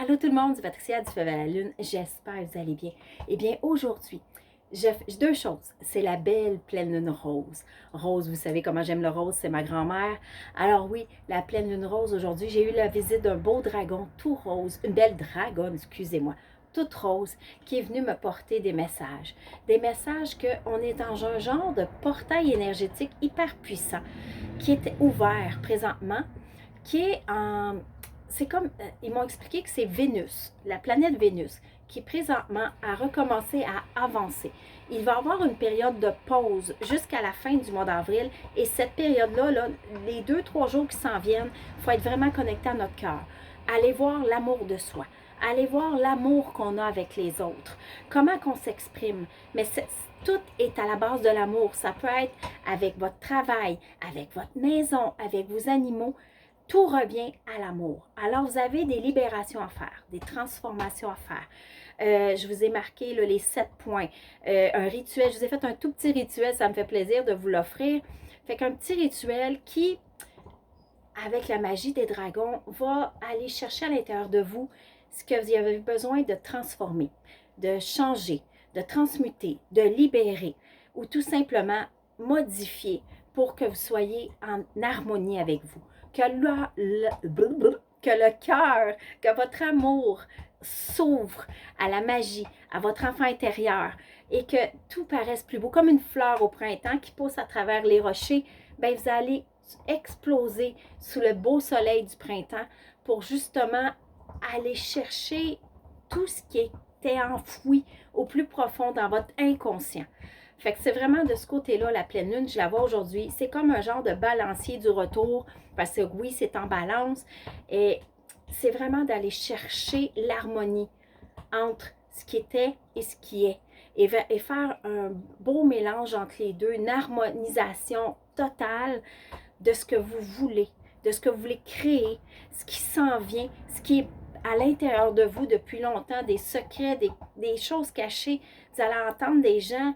Allô tout le monde, c'est Patricia du Feu à la Lune. J'espère que vous allez bien. Eh bien, aujourd'hui, j'ai deux choses. C'est la belle pleine lune rose. Rose, vous savez comment j'aime le rose, c'est ma grand-mère. Alors oui, la pleine lune rose aujourd'hui, j'ai eu la visite d'un beau dragon tout rose, une belle dragonne, excusez-moi, toute rose, qui est venue me porter des messages. Des messages qu'on est dans un genre de portail énergétique hyper puissant, qui est ouvert présentement, qui est en... C'est comme, ils m'ont expliqué que c'est Vénus, la planète Vénus, qui présentement a recommencé à avancer. Il va y avoir une période de pause jusqu'à la fin du mois d'avril. Et cette période-là, là, les 2-3 jours qui s'en viennent, il faut être vraiment connecté à notre cœur. Allez voir l'amour de soi. Allez voir l'amour qu'on a avec les autres. Comment qu'on s'exprime. Mais tout est à la base de l'amour. Ça peut être avec votre travail, avec votre maison, avec vos animaux. Tout revient à l'amour. Alors, vous avez des libérations à faire, des transformations à faire. Je vous ai marqué là, les 7 points. Un rituel, je vous ai fait un tout petit rituel, ça me fait plaisir de vous l'offrir. Fait qu'un petit rituel qui, avec la magie des dragons, va aller chercher à l'intérieur de vous ce que vous avez besoin de transformer, de changer, de transmuter, de libérer ou tout simplement modifier pour que vous soyez en harmonie avec vous. Que le cœur, que votre amour s'ouvre à la magie, à votre enfant intérieur et que tout paraisse plus beau, comme une fleur au printemps qui pousse à travers les rochers, bien, vous allez exploser sous le beau soleil du printemps pour justement aller chercher tout ce qui était enfoui au plus profond dans votre inconscient. Fait que c'est vraiment de ce côté-là, la pleine lune, je la vois aujourd'hui. C'est comme un genre de balancier du retour, parce que oui, c'est en balance. Et c'est vraiment d'aller chercher l'harmonie entre ce qui était et ce qui est. Et faire un beau mélange entre les deux, une harmonisation totale de ce que vous voulez, de ce que vous voulez créer, ce qui s'en vient, ce qui est à l'intérieur de vous depuis longtemps, des secrets, des choses cachées. Vous allez entendre des gens,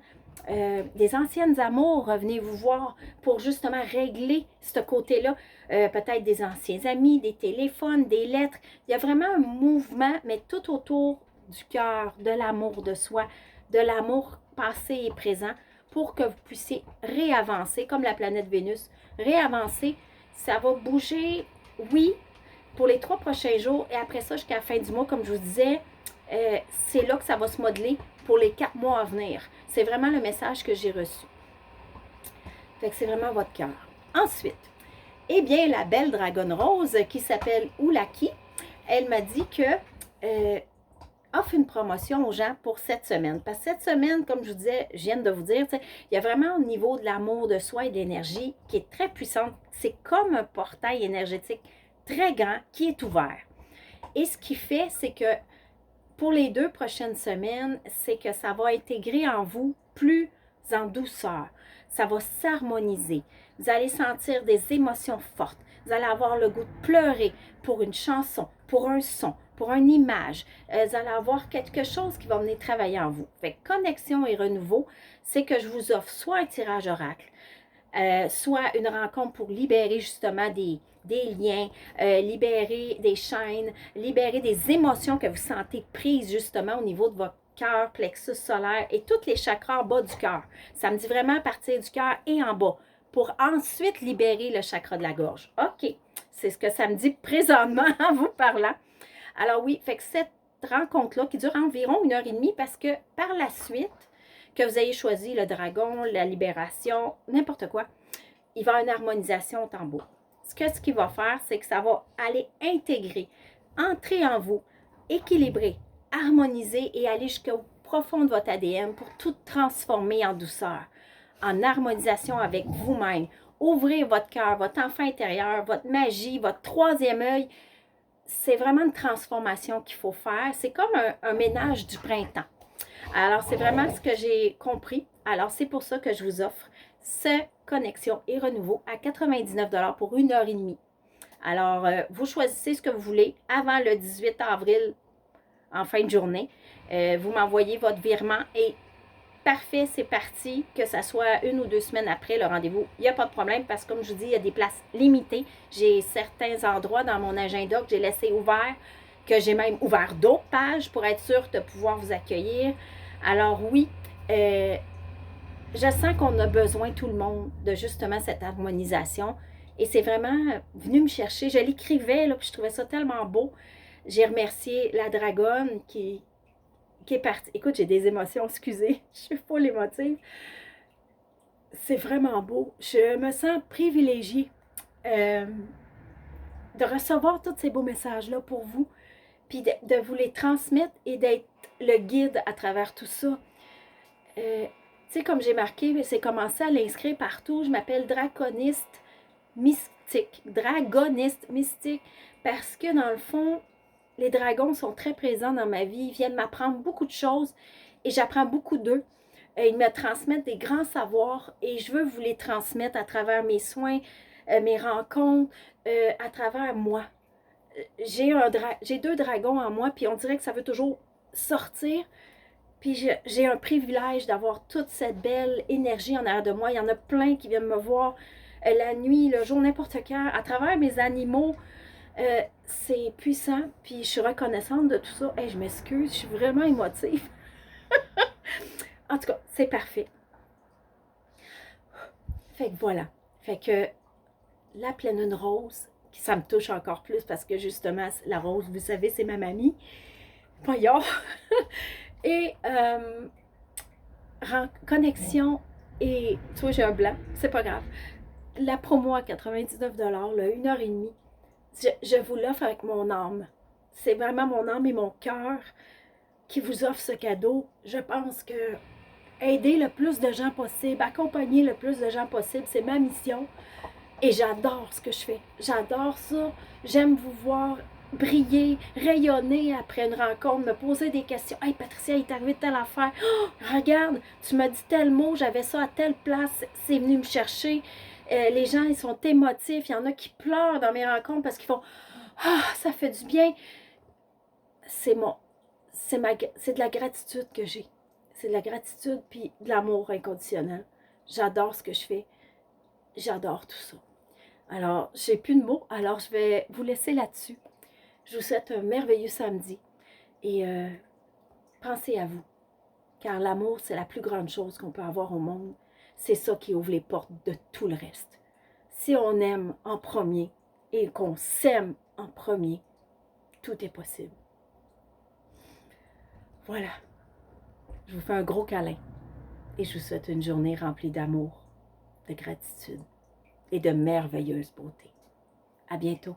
des anciennes amours, revenez vous voir pour justement régler ce côté-là. Peut-être des anciens amis, des téléphones, des lettres. Il y a vraiment un mouvement, mais tout autour du cœur, de l'amour de soi, de l'amour passé et présent, pour que vous puissiez réavancer, comme la planète Vénus. Réavancer, ça va bouger, oui, pour les 3 prochains jours, et après ça, jusqu'à la fin du mois, comme je vous disais, c'est là que ça va se modeler pour les 4 mois à venir. C'est vraiment le message que j'ai reçu. Fait que c'est vraiment votre cœur. Ensuite, eh bien, la belle dragonne rose qui s'appelle Oulaki, elle m'a dit que offre une promotion aux gens pour cette semaine. Parce que cette semaine, comme je vous disais, je viens de vous dire, il y a vraiment au niveau de l'amour de soi et de l'énergie qui est très puissante. C'est comme un portail énergétique très grand qui est ouvert. Et ce qui fait, c'est que pour les 2 prochaines semaines, c'est que ça va intégrer en vous plus en douceur. Ça va s'harmoniser. Vous allez sentir des émotions fortes. Vous allez avoir le goût de pleurer pour une chanson, pour un son, pour une image. Vous allez avoir quelque chose qui va venir travailler en vous. Fait que connexion et renouveau, c'est que je vous offre soit un tirage oracle, soit une rencontre pour libérer justement des liens, libérer des chaînes, libérer des émotions que vous sentez prises justement au niveau de votre cœur, plexus solaire et tous les chakras en bas du cœur. Ça me dit vraiment à partir du cœur et en bas pour ensuite libérer le chakra de la gorge. OK, c'est ce que ça me dit présentement en vous parlant. Alors oui, fait que cette rencontre-là qui dure environ 1h30 parce que par la suite, que vous ayez choisi le dragon, la libération, n'importe quoi, il va y avoir une harmonisation au tambour. Ce qu'il va faire, c'est que ça va aller intégrer, entrer en vous, équilibrer, harmoniser et aller jusqu'au profond de votre ADN pour tout transformer en douceur, en harmonisation avec vous-même. Ouvrir votre cœur, votre enfant intérieur, votre magie, votre troisième œil. C'est vraiment une transformation qu'il faut faire. C'est comme un ménage du printemps. Alors, c'est vraiment ce que j'ai compris. Alors, c'est pour ça que je vous offre cette connexion et renouveau à 99 $ pour 1h30. Alors, vous choisissez ce que vous voulez avant le 18 avril en fin de journée. Vous m'envoyez votre virement et parfait, c'est parti. Que ça soit 1 ou 2 semaines après le rendez-vous, il n'y a pas de problème parce que comme je vous dis, il y a des places limitées. J'ai certains endroits dans mon agenda que j'ai laissé ouverts que j'ai même ouvert d'autres pages pour être sûre de pouvoir vous accueillir. Alors oui, je sens qu'on a besoin, tout le monde, de justement cette harmonisation. Et c'est vraiment venu me chercher. Je l'écrivais, là, puis je trouvais ça tellement beau. J'ai remercié la dragonne qui est partie. Écoute, j'ai des émotions, excusez, je suis full émotive. C'est vraiment beau. Je me sens privilégiée de recevoir tous ces beaux messages-là pour vous, puis de vous les transmettre et d'être le guide à travers tout ça. Tu sais, comme j'ai marqué, c'est commencé à l'inscrire partout. Je m'appelle Draconiste Mystique. Dragoniste Mystique. Parce que dans le fond, les dragons sont très présents dans ma vie. Ils viennent m'apprendre beaucoup de choses et j'apprends beaucoup d'eux. Ils me transmettent des grands savoirs et je veux vous les transmettre à travers mes soins, mes rencontres, à travers moi. J'ai 2 dragons en moi, puis on dirait que ça veut toujours sortir. Puis j'ai un privilège d'avoir toute cette belle énergie en arrière de moi. Il y en a plein qui viennent me voir la nuit, le jour, n'importe quand, à travers mes animaux. C'est puissant, puis je suis reconnaissante de tout ça. Hey, je m'excuse, je suis vraiment émotive. En tout cas, c'est parfait. Fait que voilà. Fait que la pleine lune rose, ça me touche encore plus parce que justement, la rose, vous savez, c'est ma mamie. Voyons. Et connexion et... Tu vois, j'ai un blanc, c'est pas grave. La promo à 99 $, là, 1h30, je vous l'offre avec mon âme. C'est vraiment mon âme et mon cœur qui vous offre ce cadeau. Je pense que aider le plus de gens possible, accompagner le plus de gens possible, c'est ma mission. Et j'adore ce que je fais. J'adore ça. J'aime vous voir briller, rayonner après une rencontre, me poser des questions. Hey Patricia, il est arrivé telle affaire. Oh, regarde, tu m'as dit tel mot, j'avais ça à telle place, c'est venu me chercher. Les gens, ils sont émotifs. Il y en a qui pleurent dans mes rencontres parce qu'ils font ah, ça fait du bien. C'est de la gratitude que j'ai. C'est de la gratitude puis de l'amour inconditionnel. J'adore ce que je fais. J'adore tout ça. Alors, j'ai plus de mots, alors je vais vous laisser là-dessus. Je vous souhaite un merveilleux samedi et pensez à vous, car l'amour, c'est la plus grande chose qu'on peut avoir au monde. C'est ça qui ouvre les portes de tout le reste. Si on aime en premier et qu'on s'aime en premier, tout est possible. Voilà, je vous fais un gros câlin et je vous souhaite une journée remplie d'amour, de gratitude et de merveilleuse beauté. À bientôt.